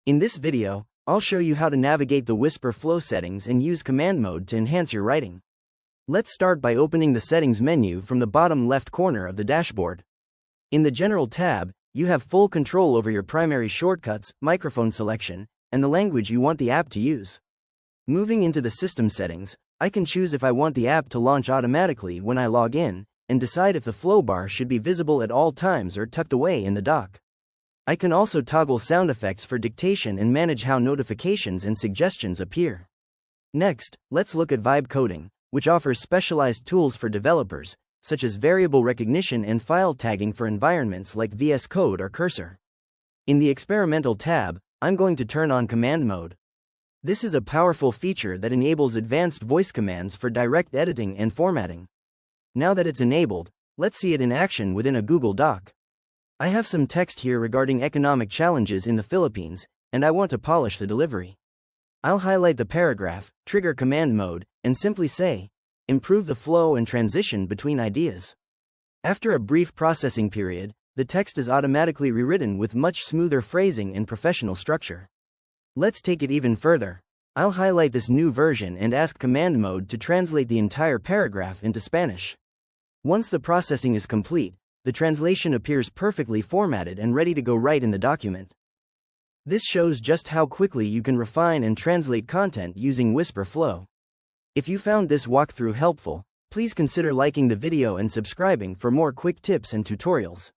In this video, I'll show you how to navigate the Wispr flow settings and use command mode to enhance your writing. Let's start by opening the settings menu from the bottom left corner of the dashboard. In the General tab, you have full control over your primary shortcuts, microphone selection, and the language you want the app to use. Moving into the system settings, I can choose if I want the app to launch automatically when I log in, and decide if the flow bar should be visible at all times or tucked away in the dock. I can also toggle sound effects for dictation and manage how notifications and suggestions appear. Next, let's look at vibe coding, which offers specialized tools for developers, such as variable recognition and file tagging for environments like VS Code or Cursor. In the experimental tab, I'm going to turn on command mode. This is a powerful feature that enables advanced voice commands for direct editing and formatting. Now that it's enabled, let's see it in action within a Google Doc. I have some text here regarding economic challenges in the Philippines, and I want to polish the delivery. I'll highlight the paragraph, trigger command mode, and simply say, improve the flow and transition between ideas. After a brief processing period, the text is automatically rewritten with much smoother phrasing and professional structure. Let's take it even further. I'll highlight this new version and ask command mode to translate the entire paragraph into Spanish. Once the processing is complete, the translation appears perfectly formatted and ready to go right in the document. This shows just how quickly you can refine and translate content using Wispr Flow. If you found this walkthrough helpful, please consider liking the video and subscribing for more quick tips and tutorials.